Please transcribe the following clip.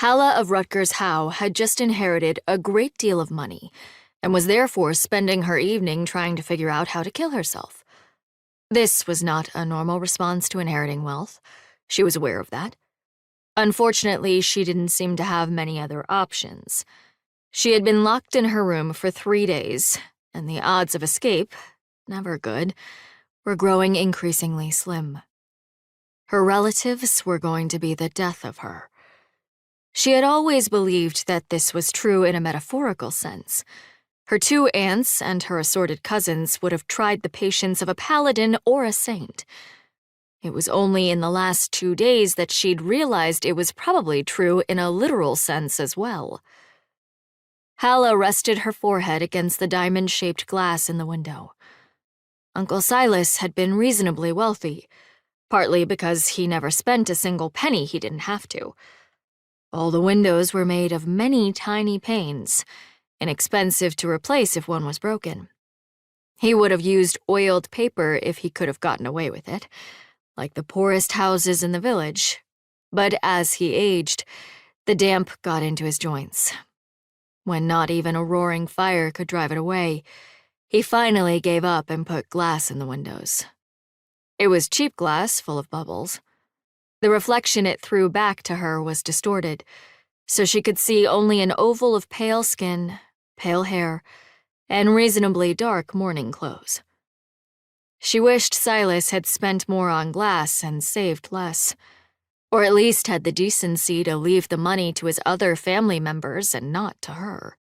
Halla of Rutgers Howe had just inherited a great deal of money and was therefore spending her evening trying to figure out how to kill herself. This was not a normal response to inheriting wealth. She was aware of that. Unfortunately, she didn't seem to have many other options. She had been locked in her room for 3 days, and the odds of escape, never good, were growing increasingly slim. Her relatives were going to be the death of her. She had always believed that this was true in a metaphorical sense. Her 2 aunts and her assorted cousins would have tried the patience of a paladin or a saint. It was only in the last 2 days that she'd realized it was probably true in a literal sense as well. Halla rested her forehead against the diamond-shaped glass in the window. Uncle Silas had been reasonably wealthy, partly because he never spent a single penny he didn't have to. All the windows were made of many tiny panes, inexpensive to replace if one was broken. He would have used oiled paper if he could have gotten away with it, like the poorest houses in the village. But as he aged, the damp got into his joints. When not even a roaring fire could drive it away, he finally gave up and put glass in the windows. It was cheap glass full of bubbles. The reflection it threw back to her was distorted, so she could see only an oval of pale skin, pale hair, and reasonably dark morning clothes. She wished Silas had spent more on glass and saved less, or at least had the decency to leave the money to his other family members and not to her.